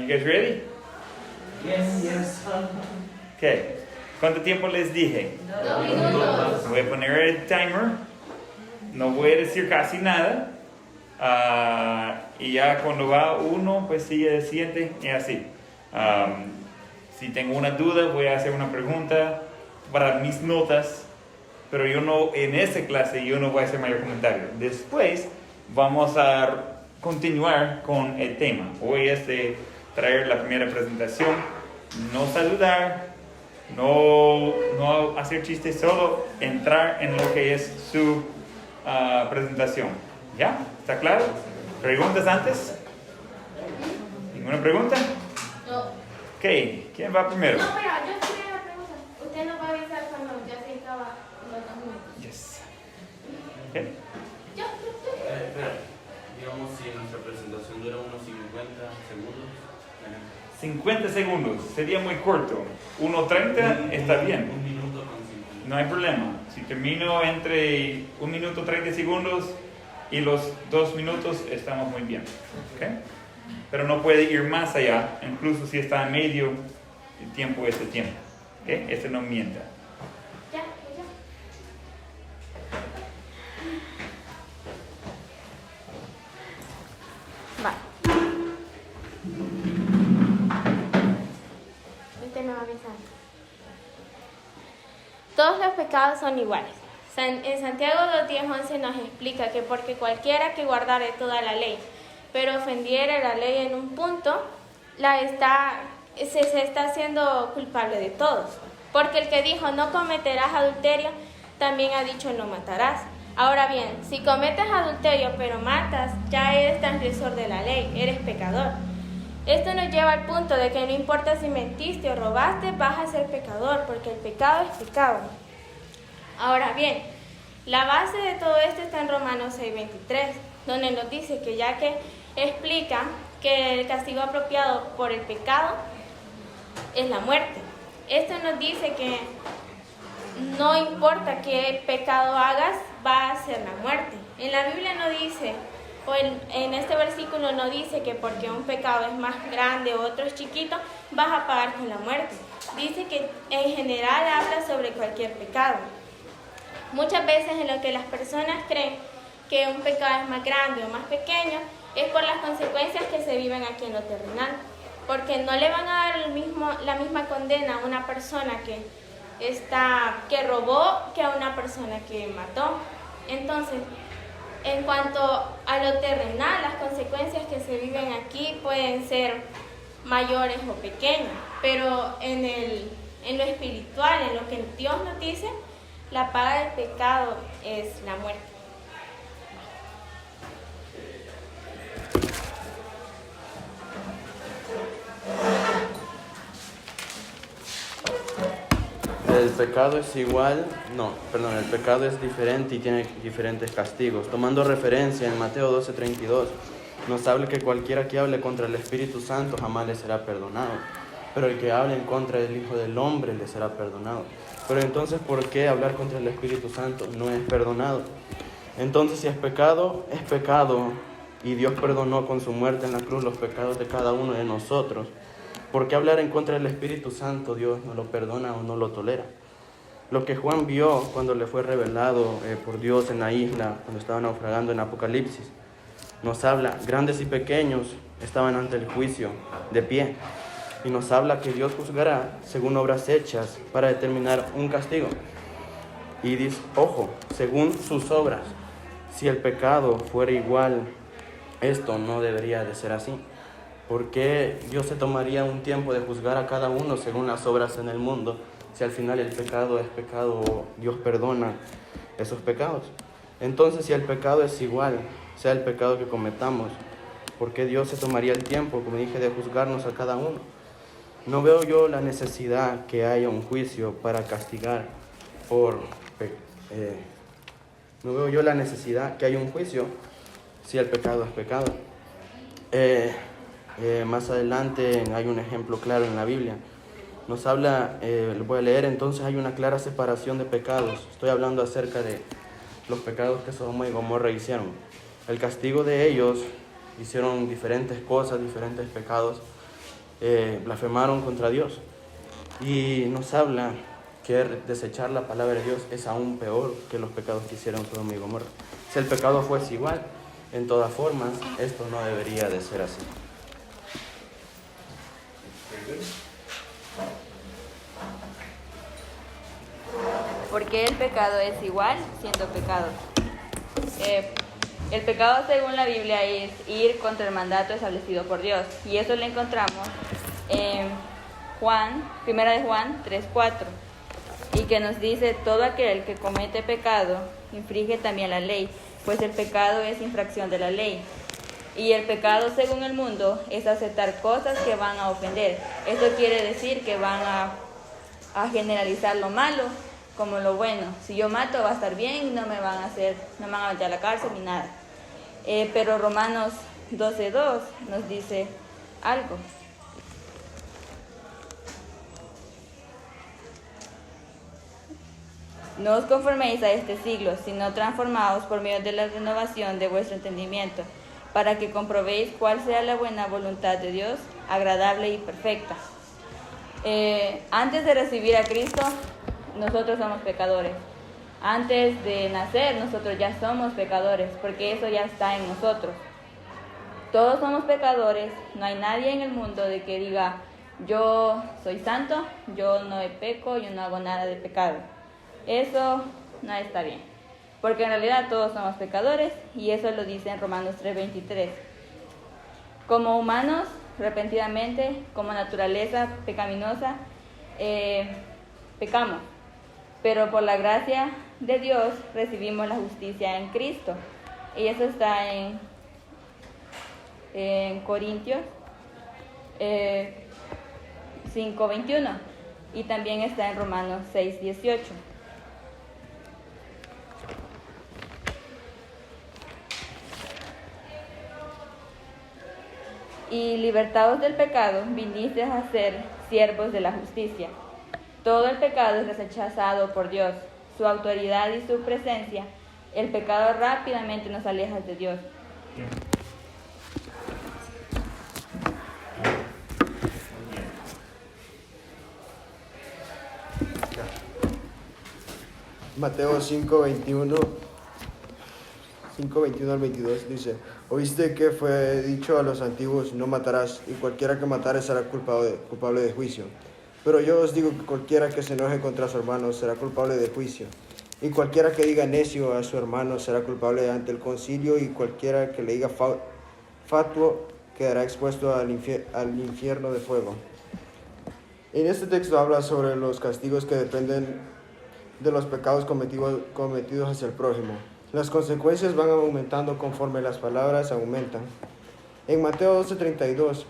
You guys ready? Yes. Okay. ¿Cuánto tiempo les dije? 2 minutos. Voy a poner el timer. No voy a decir casi nada. Y ya cuando va uno, pues sigue el siguiente y así. Si tengo una duda, voy a hacer una pregunta para mis notas. Pero yo no, en esa clase, yo no voy a hacer mayor comentario. Después vamos a continuar con el tema. Hoy es de traer la primera presentación. No saludar, no hacer chistes, solo entrar en lo que es su presentación. ¿Ya? ¿Está claro? ¿Preguntas antes? ¿Ninguna pregunta? No. Ok, ¿quién va primero? No, pero yo tengo una pregunta. Usted nos va a avisar cuando ya se acaba los 2 minutos. Yes. Okay. Yo. Espera, digamos si nuestra presentación dura unos 50 segundos. 50 segundos, sería muy corto. 1:30 está bien. 1 minuto con 50. No hay problema. Si termino entre 1 minuto 30 segundos y los 2 minutos, estamos muy bien. ¿Okay? Pero no puede ir más allá, incluso si está en medio, el tiempo es el tiempo. ¿Okay? Este no mienta. Ya. Vale. Usted me va a avisar. Todos los pecados son iguales. En Santiago 2:10-11 nos explica que porque cualquiera que guardare toda la ley, pero ofendiere la ley en un punto, se está haciendo culpable de todos. Porque el que dijo no cometerás adulterio, también ha dicho no matarás. Ahora bien, si cometes adulterio pero matas, ya eres transgresor de la ley, eres pecador. Esto nos lleva al punto de que no importa si mentiste o robaste, vas a ser pecador, porque el pecado es pecado. Ahora bien, la base de todo esto está en Romanos 6:23, donde nos dice que ya que explica que el castigo apropiado por el pecado es la muerte. Esto nos dice que no importa qué pecado hagas, va a ser la muerte. En la Biblia no dice, o en este versículo no dice que porque un pecado es más grande o otro es chiquito, vas a pagar con la muerte. Dice que en general habla sobre cualquier pecado. Muchas veces en lo que las personas creen que un pecado es más grande o más pequeño es por las consecuencias que se viven aquí en lo terrenal. Porque no le van a dar la misma condena a una persona que robó que a una persona que mató. Entonces, en cuanto a lo terrenal, las consecuencias que se viven aquí pueden ser mayores o pequeñas, pero en lo espiritual, en lo que Dios nos dice, la paga del pecado es la muerte. El pecado es igual, el pecado es diferente y tiene diferentes castigos. Tomando referencia en Mateo 12:32, nos habla que cualquiera que hable contra el Espíritu Santo jamás le será perdonado, pero el que hable en contra del Hijo del Hombre le será perdonado. Pero entonces, ¿por qué hablar contra el Espíritu Santo no es perdonado? Entonces, si es pecado y Dios perdonó con su muerte en la cruz los pecados de cada uno de nosotros, ¿por qué hablar en contra del Espíritu Santo Dios no lo perdona o no lo tolera? Lo que Juan vio cuando le fue revelado por Dios en la isla, cuando estaba naufragando en Apocalipsis, nos habla, grandes y pequeños estaban ante el juicio de pie, y nos habla que Dios juzgará según obras hechas para determinar un castigo. Y dice, ojo, según sus obras, si el pecado fuera igual, esto no debería de ser así. ¿Por qué Dios se tomaría un tiempo de juzgar a cada uno según las obras en el mundo, si al final el pecado es pecado, Dios perdona esos pecados? Entonces, si el pecado es igual, sea el pecado que cometamos, ¿por qué Dios se tomaría el tiempo, como dije, de juzgarnos a cada uno? No veo yo la necesidad que haya un juicio para castigar no veo yo la necesidad que haya un juicio si el pecado es pecado. Más adelante hay un ejemplo claro en la Biblia. Nos habla, lo voy a leer, entonces hay una clara separación de pecados. Estoy hablando acerca de los pecados que Sodoma y Gomorra hicieron. El castigo de ellos, hicieron diferentes cosas, diferentes pecados, blasfemaron contra Dios. Y nos habla que desechar la palabra de Dios es aún peor que los pecados que hicieron Sodoma y Gomorra. Si el pecado fuese igual, en todas formas, esto no debería de ser así. Porque el pecado es igual siendo pecado. El pecado, según la Biblia, es ir contra el mandato establecido por Dios. Y eso lo encontramos en Primera de Juan 3:4. Y que nos dice: todo aquel que comete pecado infringe también la ley, pues el pecado es infracción de la ley. Y el pecado, según el mundo, es aceptar cosas que van a ofender. Eso quiere decir que van a generalizar lo malo como lo bueno. Si yo mato, va a estar bien, no me van a meter a la cárcel ni nada. Pero Romanos 12:2 nos dice algo. No os conforméis a este siglo, sino transformaos por medio de la renovación de vuestro entendimiento, para que comprobéis cuál sea la buena voluntad de Dios, agradable y perfecta. Antes de recibir a Cristo, nosotros somos pecadores. Antes de nacer, nosotros ya somos pecadores, porque eso ya está en nosotros. Todos somos pecadores. No hay nadie en el mundo de que diga: yo soy santo, yo no peco, yo no hago nada de pecado. Eso no está bien, porque en realidad todos somos pecadores, y eso lo dice en Romanos 3:23. Como humanos, repentinamente, como naturaleza pecaminosa, pecamos, pero por la gracia de Dios recibimos la justicia en Cristo. Y eso está en Corintios 5:21, y también está en Romanos 6:18. Y libertados del pecado, vinisteis a ser siervos de la justicia. Todo el pecado es rechazado por Dios, su autoridad y su presencia. El pecado rápidamente nos aleja de Dios. Mateo 5:21 al 22 dice: oíste que fue dicho a los antiguos: no matarás, y cualquiera que matare será culpable de juicio. Pero yo os digo que cualquiera que se enoje contra su hermano será culpable de juicio. Y cualquiera que diga necio a su hermano será culpable ante el concilio, y cualquiera que le diga fatuo quedará expuesto al infierno de fuego. En este texto habla sobre los castigos que dependen de los pecados cometidos hacia el prójimo. Las consecuencias van aumentando conforme las palabras aumentan. En Mateo 12:32,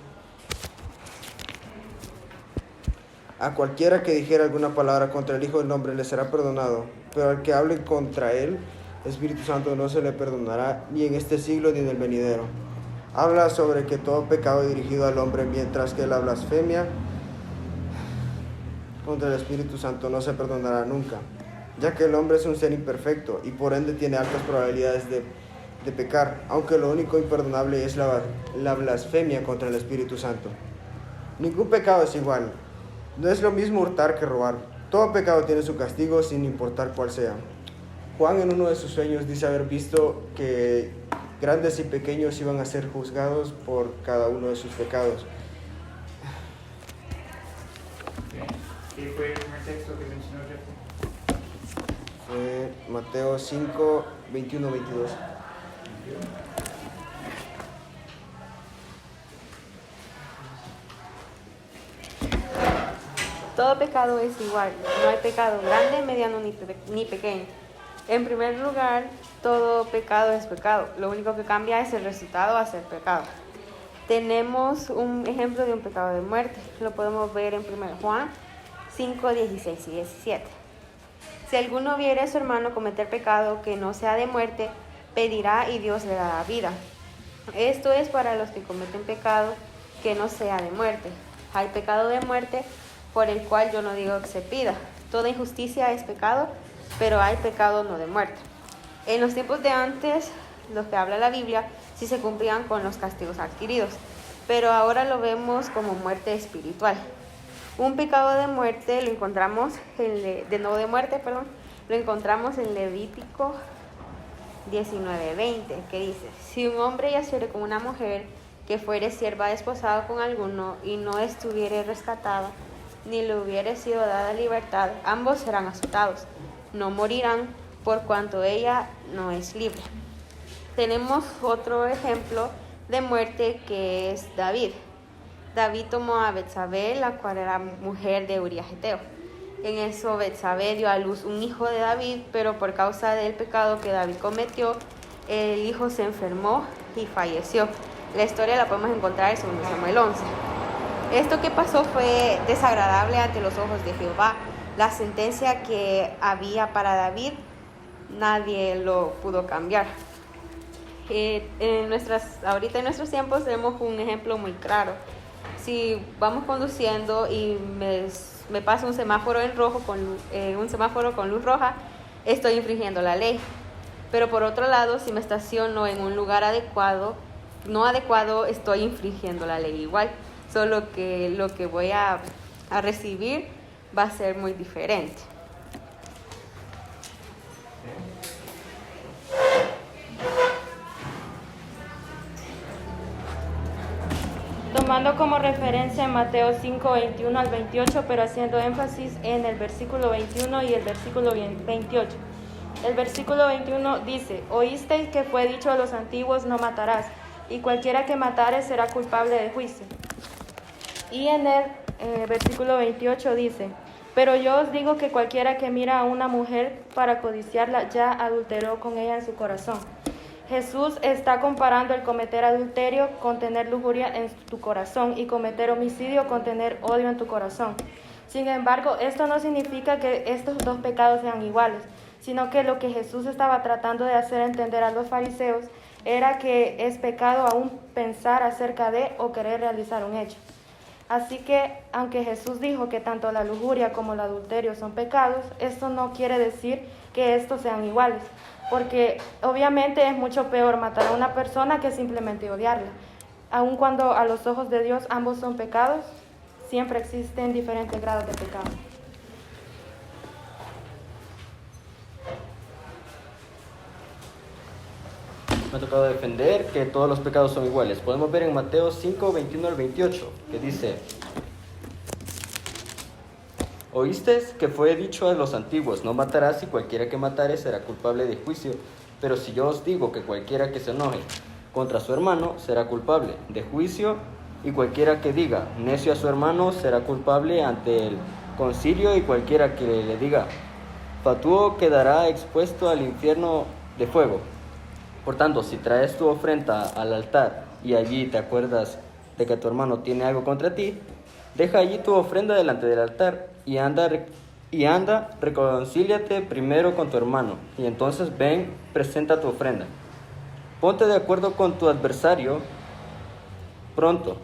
a cualquiera que dijera alguna palabra contra el Hijo del Hombre le será perdonado, pero al que hable contra él, el Espíritu Santo no se le perdonará, ni en este siglo ni en el venidero. Habla sobre que todo pecado es dirigido al hombre, mientras que la blasfemia contra el Espíritu Santo no se perdonará nunca, ya que el hombre es un ser imperfecto y por ende tiene altas probabilidades de pecar, aunque lo único imperdonable es la blasfemia contra el Espíritu Santo. Ningún pecado es igual. No es lo mismo hurtar que robar. Todo pecado tiene su castigo, sin importar cuál sea. Juan, en uno de sus sueños, dice haber visto que grandes y pequeños iban a ser juzgados por cada uno de sus pecados. ¿Qué fue el primer texto que mencionó Jeffrey? Fue Mateo 5:21-22. Todo pecado es igual, no hay pecado grande, mediano ni pequeño. En primer lugar, todo pecado es pecado, lo único que cambia es el resultado a ser pecado. Tenemos un ejemplo de un pecado de muerte, lo podemos ver en 1 Juan 5, 16 y 17. Si alguno viere a su hermano cometer pecado que no sea de muerte, pedirá y Dios le dará vida. Esto es para los que cometen pecado que no sea de muerte. Hay pecado de muerte por el cual yo no digo que se pida. Toda injusticia es pecado, pero hay pecado no de muerte. En los tiempos de antes, los que habla la Biblia, sí se cumplían con los castigos adquiridos. pero ahora lo vemos como muerte espiritual. Un pecado de muerte lo encontramos lo encontramos en Levítico 19:20, que dice: si un hombre yaciere con una mujer que fuere sierva desposada con alguno y no estuviere rescatada, ni le hubiere sido dada libertad, ambos serán azotados, no morirán, por cuanto ella no es libre. Tenemos otro ejemplo de muerte, que es David. David tomó a Betsabé, la cual era mujer de Urías Geteo. En eso Betsabé dio a luz un hijo de David, pero por causa del pecado que David cometió, el hijo se enfermó y falleció. La historia la podemos encontrar en 2 Samuel 11. Esto que pasó fue desagradable ante los ojos de Jehová. La sentencia que había para David, nadie lo pudo cambiar. Ahorita en nuestros tiempos tenemos un ejemplo muy claro. Si vamos conduciendo y me pasa un semáforo en rojo un semáforo con luz roja, estoy infringiendo la ley. Pero por otro lado, si me estaciono en un lugar no adecuado, estoy infringiendo la ley igual. Solo que lo que voy a recibir va a ser muy diferente. Tomando como referencia en Mateo 5, 21 al 28, pero haciendo énfasis en el versículo 21 y el versículo 28. El versículo 21 dice: oísteis que fue dicho a los antiguos, no matarás, y cualquiera que matare será culpable de juicio. Y en el versículo 28 dice: pero yo os digo que cualquiera que mira a una mujer para codiciarla ya adulteró con ella en su corazón. Jesús está comparando el cometer adulterio con tener lujuria en tu corazón y cometer homicidio con tener odio en tu corazón. Sin embargo, esto no significa que estos dos pecados sean iguales, sino que lo que Jesús estaba tratando de hacer entender a los fariseos era que es pecado aún pensar acerca de o querer realizar un hecho. Así que, aunque Jesús dijo que tanto la lujuria como el adulterio son pecados, esto no quiere decir que estos sean iguales, porque obviamente es mucho peor matar a una persona que simplemente odiarla. Aun cuando a los ojos de Dios ambos son pecados, siempre existen diferentes grados de pecado. Me ha tocado defender que todos los pecados son iguales. Podemos ver en Mateo 5, 21 al 28, que dice: oísteis que fue dicho a los antiguos, no matarás, y cualquiera que matare será culpable de juicio. Pero si yo os digo que cualquiera que se enoje contra su hermano será culpable de juicio, y cualquiera que diga necio a su hermano será culpable ante el concilio, y cualquiera que le diga fatuo quedará expuesto al infierno de fuego. Por tanto, si traes tu ofrenda al altar y allí te acuerdas de que tu hermano tiene algo contra ti, deja allí tu ofrenda delante del altar y anda, reconcíliate primero con tu hermano, y entonces ven, presenta tu ofrenda. Ponte de acuerdo con tu adversario pronto,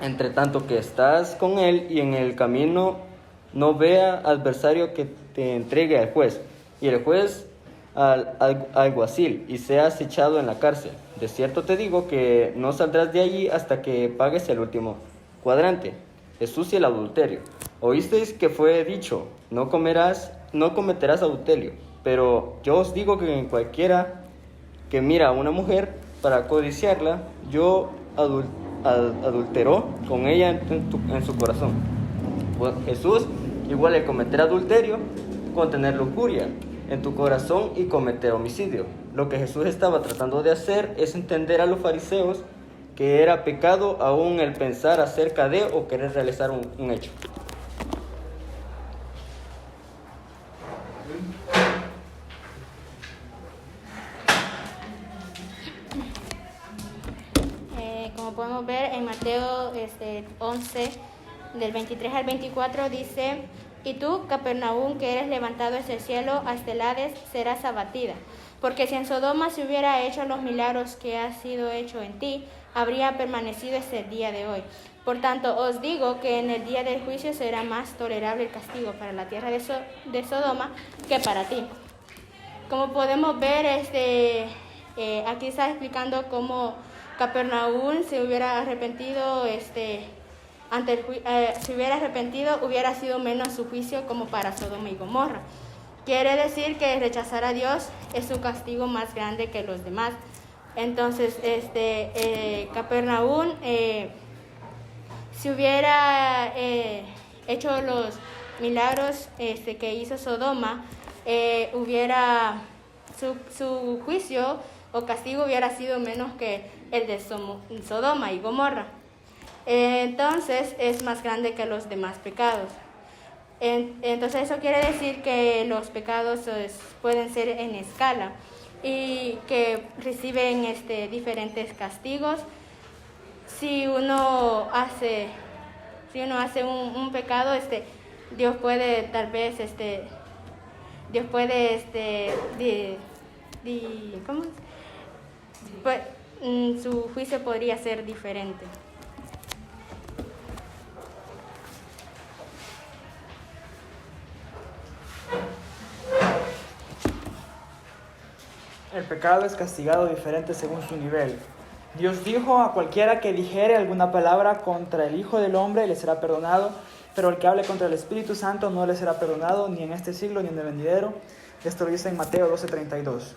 entre tanto que estás con él, y en el camino no vea adversario que te entregue al juez, y el juez al alguacil, y seas echado en la cárcel. De cierto te digo que no saldrás de allí hasta que pagues el último cuadrante. Jesús y el adulterio. Oísteis que fue dicho, no cometerás adulterio. Pero yo os digo que cualquiera que mira a una mujer para codiciarla, yo adulteró con ella en su corazón. Pues Jesús igual el cometer adulterio con tener lujuria en tu corazón y cometer homicidio. Lo que Jesús estaba tratando de hacer es entender a los fariseos que era pecado aún el pensar acerca de o querer realizar un hecho. Como podemos ver en Mateo 11, del 23 al 24, dice: y tú, Capernaum, que eres levantado hacia el cielo, hasta el Hades, serás abatida. Porque si en Sodoma se hubiera hecho los milagros que ha sido hecho en ti, habría permanecido hasta el día de hoy. Por tanto, os digo que en el día del juicio será más tolerable el castigo para la tierra de Sodoma que para ti. Como podemos ver, aquí está explicando cómo Capernaum se hubiera arrepentido, se hubiera arrepentido, hubiera sido menos su juicio como para Sodoma y Gomorra. Quiere decir que rechazar a Dios es un castigo más grande que los demás. Entonces, Capernaum, si hubiera hecho los milagros que hizo Sodoma, su juicio o castigo hubiera sido menos que el de Sodoma y Gomorra. Entonces es más grande que los demás pecados. Entonces eso quiere decir que los pecados pueden ser en escala y que reciben diferentes castigos. Si uno hace un pecado, Dios puede tal vez ¿cómo? Pues, su juicio podría ser diferente. El pecado es castigado diferente según su nivel. Dios dijo: a cualquiera que dijere alguna palabra contra el Hijo del Hombre le será perdonado, pero el que hable contra el Espíritu Santo no le será perdonado ni en este siglo ni en el venidero. Esto lo dice en Mateo 12:32.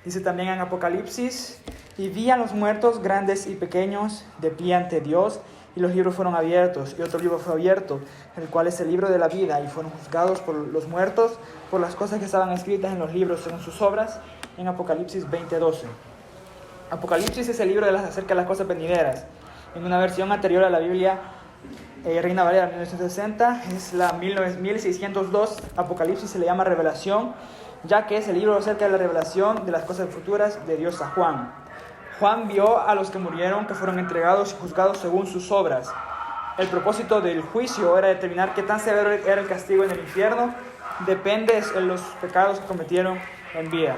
Dice también en Apocalipsis: y vi a los muertos grandes y pequeños de pie ante Dios, y los libros fueron abiertos, y otro libro fue abierto, el cual es el libro de la vida, y fueron juzgados por los muertos por las cosas que estaban escritas en los libros según sus obras, en Apocalipsis 20:12. Apocalipsis es el libro acerca de las cosas venideras. En una versión anterior a la Biblia, Reina Valera 1960, es la 1602, Apocalipsis se le llama Revelación, ya que es el libro acerca de la revelación de las cosas futuras de Dios a Juan. Juan vio a los que murieron, que fueron entregados y juzgados según sus obras. El propósito del juicio era determinar qué tan severo era el castigo en el infierno, depende de los pecados que cometieron en vida.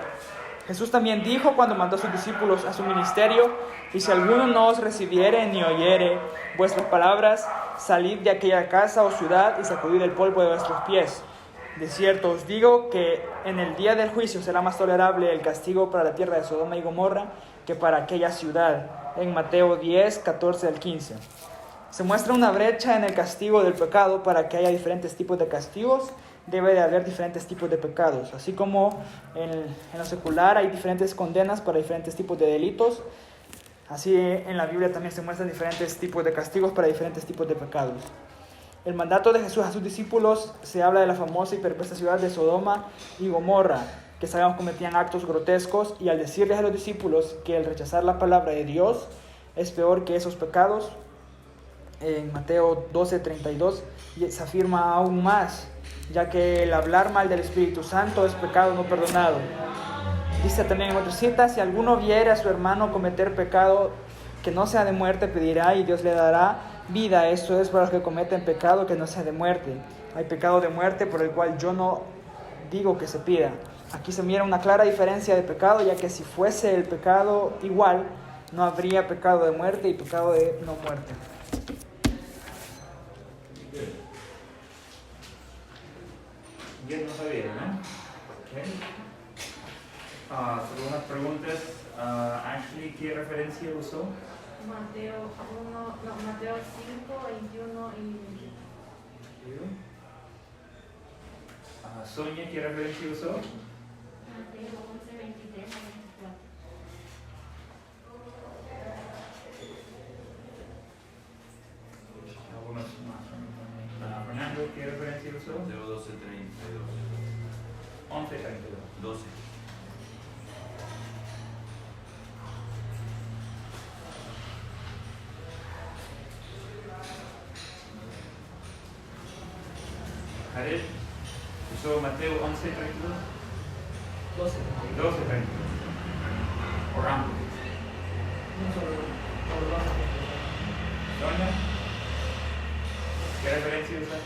Jesús también dijo cuando mandó a sus discípulos a su ministerio: y si alguno no os recibiere ni oyere vuestras palabras, salid de aquella casa o ciudad y sacudid el polvo de vuestros pies. De cierto os digo que en el día del juicio será más tolerable el castigo para la tierra de Sodoma y Gomorra que para aquella ciudad. En Mateo 10:14-15. Se muestra una brecha en el castigo del pecado. Para que haya diferentes tipos de castigos, debe de haber diferentes tipos de pecados. Así como en lo secular hay diferentes condenas para diferentes tipos de delitos, así en la Biblia también se muestran diferentes tipos de castigos para diferentes tipos de pecados. El mandato de Jesús a sus discípulos se habla de la famosa y perversa ciudad de Sodoma y Gomorra, que sabemos cometían actos grotescos, y al decirles a los discípulos que el rechazar la palabra de Dios es peor que esos pecados, en Mateo 12:32 se afirma aún más, ya que el hablar mal del Espíritu Santo es pecado no perdonado. Dice también en otra cita: si alguno viere a su hermano cometer pecado que no sea de muerte, pedirá y Dios le dará vida. Esto es para los que cometen pecado que no sea de muerte. Hay pecado de muerte por el cual yo no digo que se pida. Aquí se mira una clara diferencia de pecado, ya que si fuese el pecado igual, no habría pecado de muerte y pecado de no muerte. Bien, no sabía, ¿no? Okay. Solo unas preguntas. Ashley, ¿qué referencia usó? Mateo 5, 21 y 22. Sonia, ¿qué referencia usó? Mateo 11, 23 a 24. Algunos más. Fernando, ¿qué referencia usó? Mateo 12:32. 11:32. 12. Jared, usó Mateo 11:32. 12:32. Por ambos. Sonia, ¿qué referencia usa?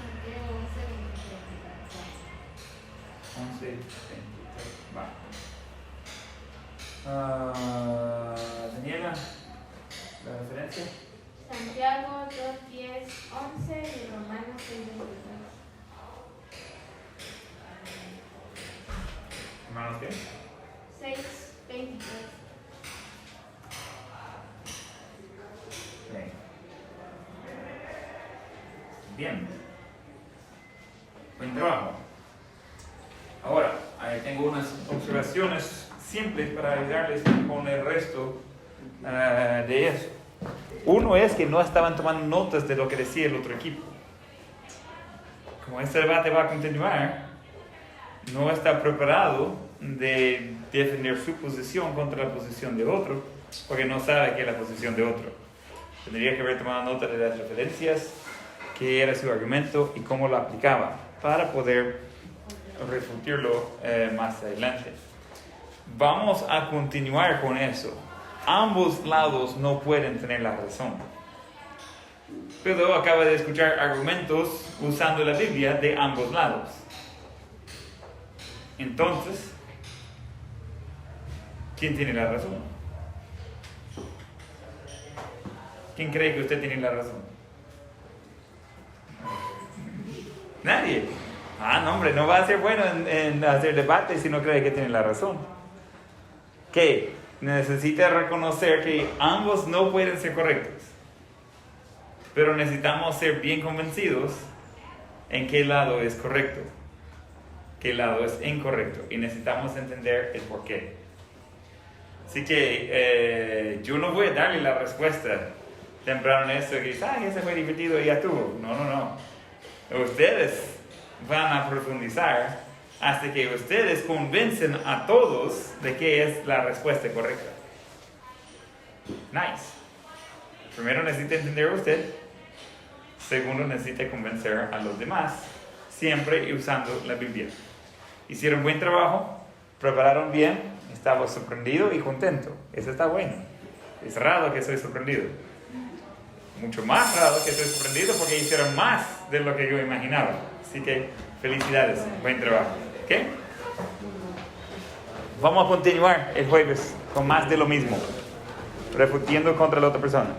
Mateo 11, 23. 11:23. Va. Daniela, la referencia. Santiago 2:10, 11 y Romanos 6:23. ¿Hermanos qué? 6:23. Bien. Buen trabajo. Ahora, ahí tengo unas observaciones simples para ayudarles con el resto de eso. Uno es que no estaban tomando notas de lo que decía el otro equipo. Como este debate va a continuar, no está preparado de defender su posición contra la posición de otro, porque no sabe qué es la posición de otro. Tendría que haber tomado nota de las referencias, qué era su argumento y cómo lo aplicaba, para poder refutarlo más adelante. Vamos a continuar con eso. Ambos lados no pueden tener la razón. Pedro acaba de escuchar argumentos usando la Biblia de ambos lados. Entonces, ¿quién tiene la razón? ¿Quién cree que usted tiene la razón? Nadie. No, hombre, no va a ser bueno en hacer debate si no cree que tiene la razón. ¿Qué? Necesita reconocer que ambos no pueden ser correctos. Pero necesitamos ser bien convencidos en qué lado es correcto, qué lado es incorrecto. Y necesitamos entender el porqué. Así que yo no voy a darle la respuesta temprano en esto que dice, ese fue divertido y ya tuvo. No. Ustedes van a profundizar hasta que ustedes convencen a todos de que es la respuesta correcta. Nice. Primero necesita entender usted. Segundo, necesita convencer a los demás, siempre usando la Biblia. Hicieron buen trabajo, prepararon bien, estaba sorprendido y contento. Eso está bueno. Es raro que estoy sorprendido. Mucho más raro que estoy sorprendido porque hicieron más de lo que yo imaginaba. Así que felicidades, buen trabajo. ¿Ok? Vamos a continuar el jueves con más de lo mismo, refutiendo contra la otra persona.